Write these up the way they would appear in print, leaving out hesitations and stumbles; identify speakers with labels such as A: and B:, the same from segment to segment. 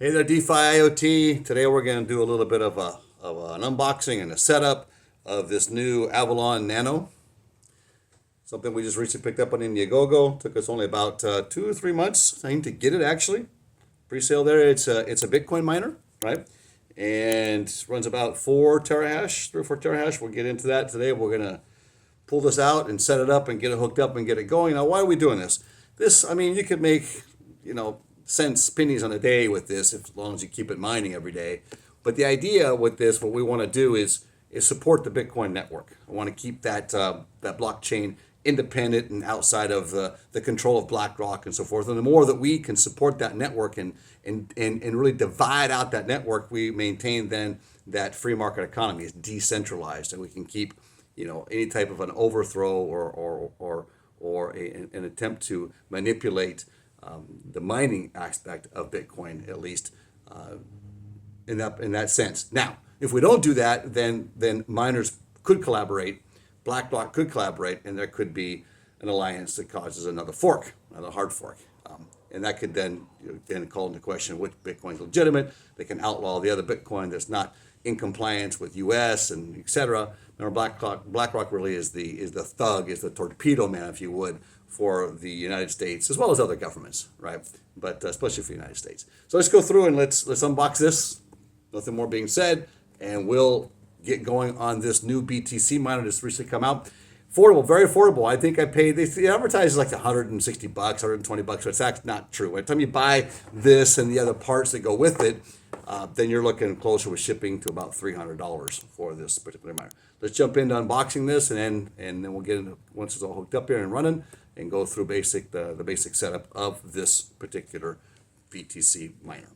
A: Hey there, DeFi IoT. Today we're going to do a little bit of an unboxing and a setup of this new Avalon Nano. Something we just recently picked up on Indiegogo. Took us only about 2 or 3 months, I think, to get it actually. Pre-sale there. It's a Bitcoin miner, right? And runs about 4 terahash, 3 or 4 terahash. We'll get into that today. We're going to pull this out and set it up and get it hooked up and get it going. Now, why are we doing this? I mean, you could make, cents, pennies on a day with this, as long as you keep it mining every day. But the idea with this, what we want to do is support the Bitcoin network. I want to keep that blockchain independent and outside of the control of BlackRock and so forth. And the more that we can support that network and really divide out that network, we maintain then that free market economy is decentralized, and we can keep any type of an overthrow or an attempt to manipulate the mining aspect of Bitcoin, at least in that sense. Now, if we don't do that, then miners could collaborate, BlackRock could collaborate, and there could be an alliance that causes another fork, another hard fork. And that could then call into question which Bitcoin is legitimate. They can outlaw the other Bitcoin that's not in compliance with U.S. and et cetera. Remember, BlackRock really is the thug, is the torpedo man, if you would, for the United States as well as other governments, right? But especially for the United States. So let's go through and let's unbox this. Nothing more being said, and we'll get going on this new BTC miner that's recently come out. Affordable, very affordable. I think I paid, they advertise like $160, $120, but it's actually not true. By the time you buy this and the other parts that go with it, then you're looking closer with shipping to about $300 for this particular miner. Let's jump into unboxing this, and then we'll get into, once it's all hooked up here and running, and go through the basic setup of this particular BTC miner.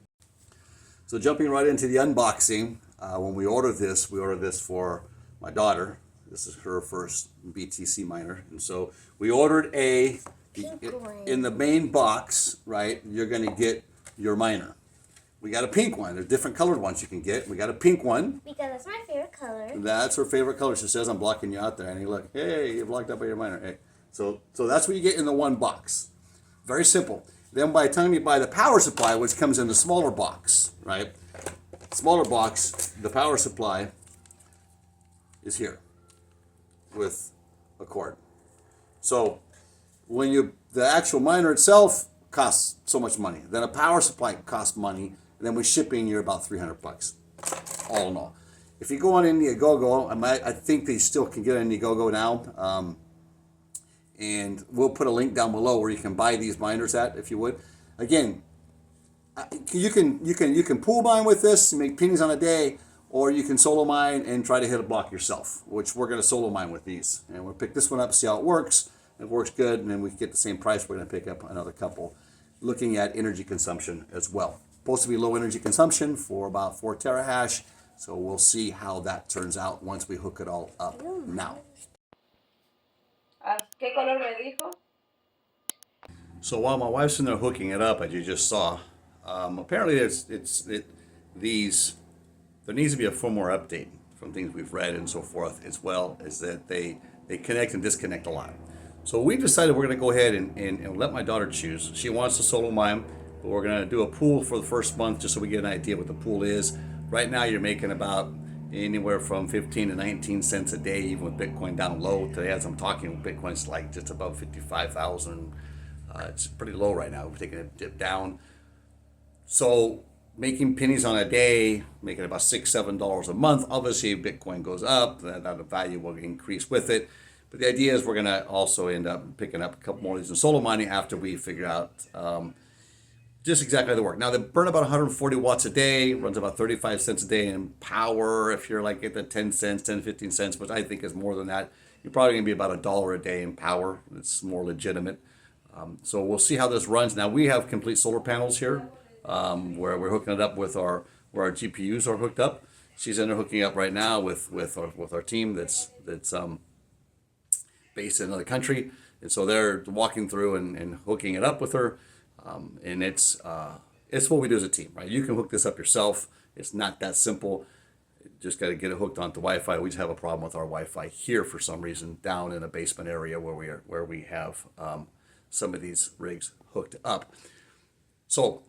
A: So jumping right into the unboxing, when we ordered this for my daughter. This is her first BTC miner, and so we ordered in the main box, right? You're going to get your miner. We got a pink one. There's different colored ones you can get. We got a pink one.
B: Because that's my favorite color.
A: That's her favorite color. She says, I'm blocking you out there. And you look, hey, you're blocked out by your miner. Hey. So that's what you get in the one box. Very simple. Then by the time you buy the power supply, which comes in the smaller box, right? Smaller box, the power supply is here with a cord. So when the actual miner itself costs so much money, then a power supply costs money, and then with shipping, you're about $300, all in all. If you go on Indiegogo, I think they still can get on Indiegogo now, and we'll put a link down below where you can buy these miners at, if you would. Again, you can pool mine with this, make pennies on a day, or you can solo mine and try to hit a block yourself, which we're going to solo mine with these. And we'll pick this one up, see how it works. If it works good, and then we get the same price, we're going to pick up another couple, looking at energy consumption as well. Supposed to be low energy consumption for about 4 terahash, so we'll see how that turns out once we hook it all up now.
C: ¿Qué color me dijo?
A: So while my wife's in there hooking it up, as you just saw, apparently there needs to be a firmware update from things we've read and so forth, as well as that they connect and disconnect a lot. So we've decided we're going to go ahead and let my daughter choose. She wants to solo mine, but we're going to do a pool for the first month just so we get an idea what the pool is. Right now you're making about anywhere from 15 to 19 cents a day, even with Bitcoin down low. Today, as I'm talking, Bitcoin's like just above 55,000. It's pretty low right now. We're taking a dip down. So making pennies on a day, making about $6, $7 a month. Obviously, if Bitcoin goes up, that value will increase with it. But the idea is we're going to also end up picking up a couple more of these in solo mining after we figure out just exactly how they work. Now, they burn about 140 watts a day, runs about 35 cents a day in power. If you're like at the 10 cents, 10, 15 cents, which I think is more than that, you're probably going to be about $1 a day in power. It's more legitimate. So we'll see how this runs. Now, we have complete solar panels here where we're hooking it up with where our GPUs are hooked up. She's in there hooking up right now with our team that's based in another country. And so they're walking through and hooking it up with her. And it's what we do as a team, right? You can hook this up yourself. It's not that simple. Just got to get it hooked onto Wi-Fi. We just have a problem with our Wi-Fi here for some reason down in a basement area where we have some of these rigs hooked up. So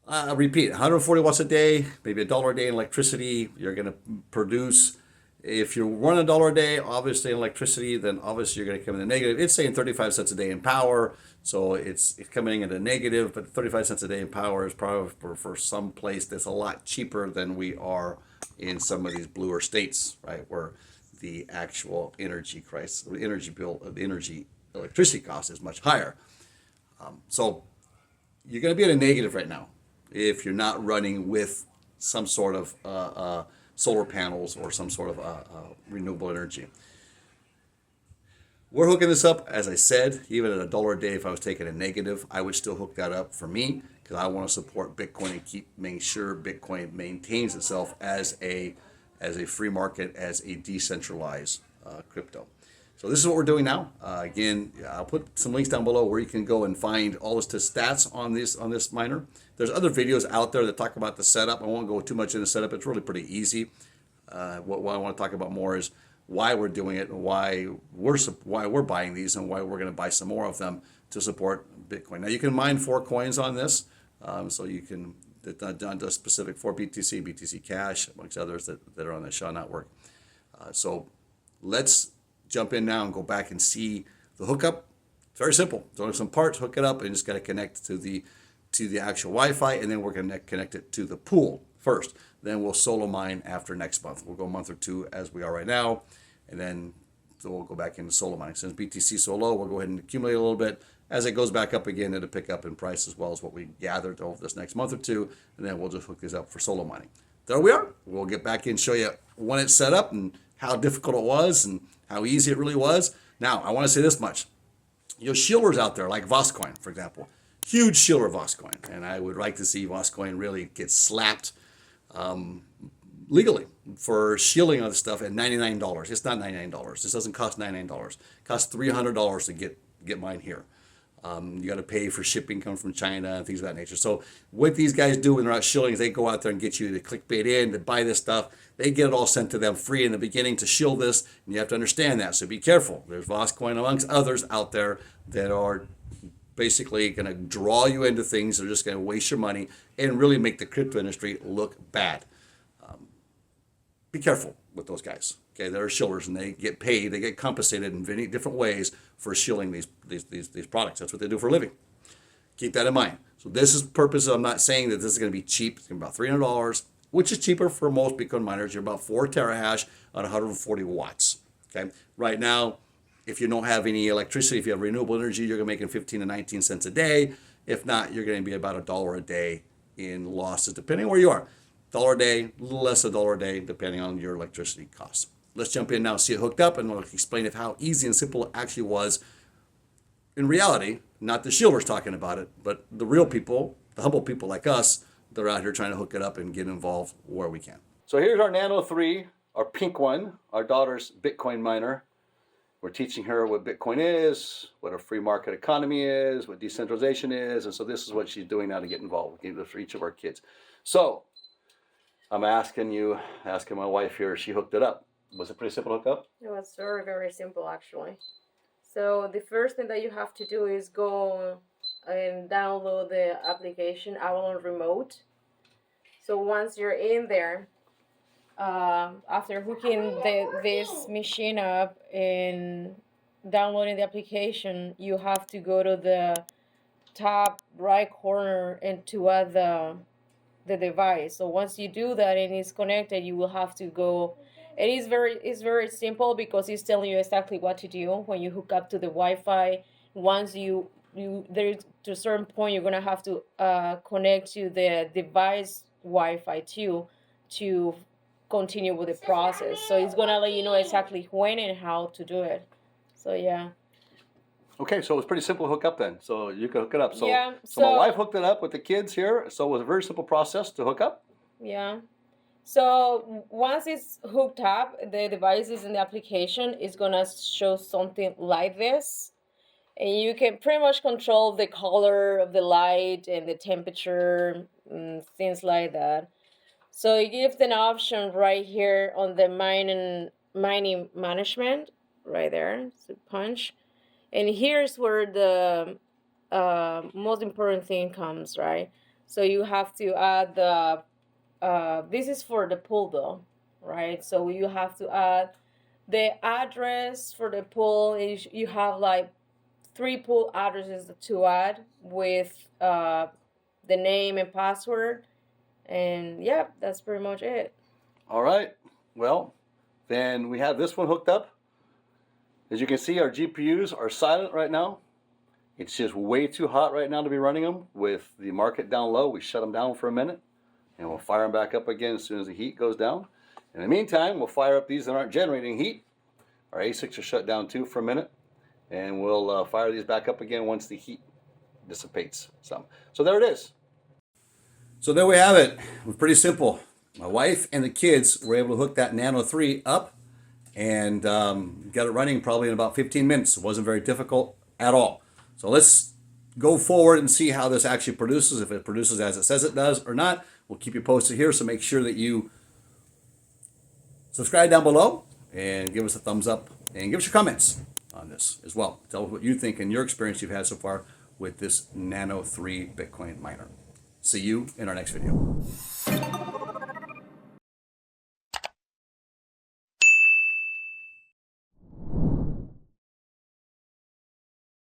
A: Repeat, 140 watts a day, maybe $1 a day in electricity. You're going to produce, if you run $1 a day, obviously in electricity, then obviously you're going to come in the negative. It's saying 35 cents a day in power, so it's coming in a negative, but 35 cents a day in power is probably for some place that's a lot cheaper than we are in some of these bluer states, right, where the actual energy price, the energy bill, the energy electricity cost is much higher. So you're going to be at a negative right now if you're not running with some sort of solar panels or some sort of renewable energy. We're hooking this up, as I said, even at $1 a day. If I was taking a negative, I would still hook that up for me because I want to support Bitcoin and keep making sure Bitcoin maintains itself as a free market, as a decentralized crypto. So this is what we're doing now. Again, I'll put some links down below where you can go and find all the stats on this miner. There's other videos out there that talk about the setup. I won't go too much into setup. It's really pretty easy. What I want to talk about more is why we're doing it and why we're buying these and why we're going to buy some more of them to support Bitcoin. Now you can mine 4 coins on this, so you can done just specific for BTC, BTC Cash, amongst others that are on the Shaw network. So let's jump in now and go back and see the hookup. It's very simple. There's only some parts, hook it up, and just got to connect to the actual Wi-Fi, and then we're going to connect it to the pool first. Then we'll solo mine after next month. We'll go a month or two as we are right now, and then so we'll go back into solo mining. Since BTC is so low, we'll go ahead and accumulate a little bit. As it goes back up again, it'll pick up in price as well as what we gathered over this next month or two, and then we'll just hook these up for solo mining. There we are. We'll get back in and show you when it's set up and how difficult it was and how easy it really was. Now, I want to say this much. Shillers out there, like Voscoin, for example. Huge shiller Voscoin. And I would like to see Voscoin really get slapped legally for shilling on this stuff at $99. It's not $99. This doesn't cost $99. It costs $300 to get mine here. You got to pay for shipping coming from China and things of that nature. So what these guys do when they're out shilling is they go out there and get you to clickbait in, to buy this stuff. They get it all sent to them free in the beginning to shill this, and you have to understand that. So be careful. There's Voscoin amongst others out there that are basically going to draw you into things that are just going to waste your money and really make the crypto industry look bad. Be careful with those guys. Okay, they're shillers and they get paid, they get compensated in many different ways for shilling these products. That's what they do for a living. Keep that in mind. So this is the purpose. I'm not saying that this is going to be cheap. It's going to be about $300, which is cheaper for most Bitcoin miners. You're about 4 terahash on 140 watts. Okay, right now, if you don't have any electricity, if you have renewable energy, you're going to be making 15 to 19 cents a day. If not, you're going to be about $1 a day in losses, depending on where you are. $1 a day, a little less $1 a day, depending on your electricity costs. Let's jump in now, see it hooked up, and we'll explain how easy and simple it actually was in reality. Not the shillers talking about it, but the real people, the humble people like us, that are out here trying to hook it up and get involved where we can. So here's our Nano 3, our pink one, our daughter's Bitcoin miner. We're teaching her what Bitcoin is, what a free market economy is, what decentralization is, and so this is what she's doing now to get involved for each of our kids. So I'm asking my wife here, she hooked it up. Was it pretty simple to hook up?
B: It was very, very simple, actually. So the first thing that you have to do is go and download the application Avalon Remote. So once you're in there, after hooking this machine up and downloading the application, you have to go to the top right corner and to add the device. So once you do that and it's connected, you will have to go. It's very simple because it's telling you exactly what to do when you hook up to the Wi-Fi. Once you there's to a certain point, you're gonna have to connect to the device Wi-Fi too to continue with the process. So it's gonna let you know exactly when and how to do it. So yeah.
A: Okay, so it's pretty simple to hook up then. So you can hook it up. So,
B: Yeah,
A: so my wife hooked it up with the kids here. So it was a very simple process to hook up.
B: Yeah. So once it's hooked up, the devices in the application is gonna show something like this. And you can pretty much control the color of the light and the temperature, things like that. So it gives an option right here on the mining management, right there. So punch. And here's where the most important thing comes, right? So you have to add the, this is for the pool though, right? So you have to add the address for the pool. Is you have like 3 pool addresses to add with the name and password. And yeah, that's pretty much it.
A: All right. Well, then we have this one hooked up. As you can see, our GPUs are silent right now. It's just way too hot right now to be running them. With the market down low, we shut them down for a minute, and we'll fire them back up again as soon as the heat goes down. In the meantime, we'll fire up these that aren't generating heat. Our ASICs are shut down too for a minute, and we'll fire these back up again once the heat dissipates some. So there it is. So there we have it. It was pretty simple. My wife and the kids were able to hook that Nano 3 up and got it running probably in about 15 minutes. It wasn't very difficult at all. So let's go forward and see how this actually produces, if it produces as it says it does or not. We'll keep you posted here, so make sure that you subscribe down below and give us a thumbs up and give us your comments on this as well. Tell us what you think and your experience you've had so far with this Nano 3 Bitcoin miner. See you in our next video.